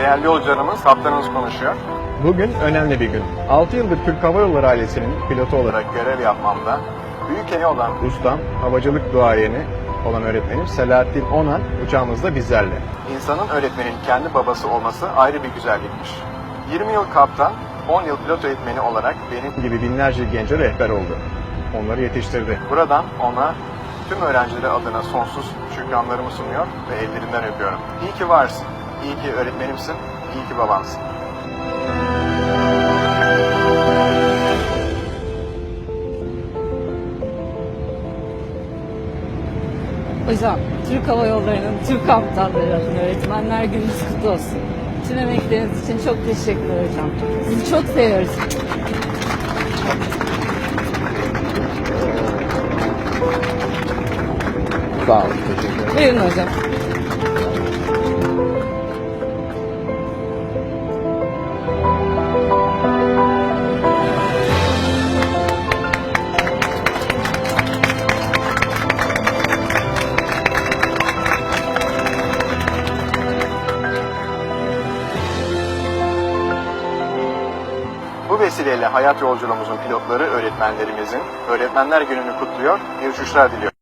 Değerli hocalarımız, kaptanımız konuşuyor. Bugün önemli bir gün. 6 yıldır Türk Hava Yolları ailesinin pilotu olarak görev yapmamda büyük emeği olan ustam, havacılık duayeni olan öğretmenim Selahattin Onan uçağımızda bizlerle. İnsanın öğretmenin kendi babası olması ayrı bir güzellikmiş. 20 yıl kaptan, 10 yıl pilot eğitmeni olarak benim gibi binlerce gence rehber oldu. Onları yetiştirdi. Buradan ona tüm öğrencileri adına sonsuz şükranlarımı sunuyor ve ellerinden öpüyorum. İyi ki varsın, iyi ki öğretmenimsin, iyi ki babamsın. Hocam, Türk Hava Yolları'nın Türk kaptanları adına öğretmenler gününüz kutlu olsun. Tüm emekleriniz için çok teşekkürler hocam. Sizi çok seviyoruz. Sağ olun, teşekkür ederim. Buyurun hocam. Bu vesileyle hayat yolculuğumuzun pilotları öğretmenlerimizin Öğretmenler Günü'nü kutluyor, iyi uçuşlar diliyorum.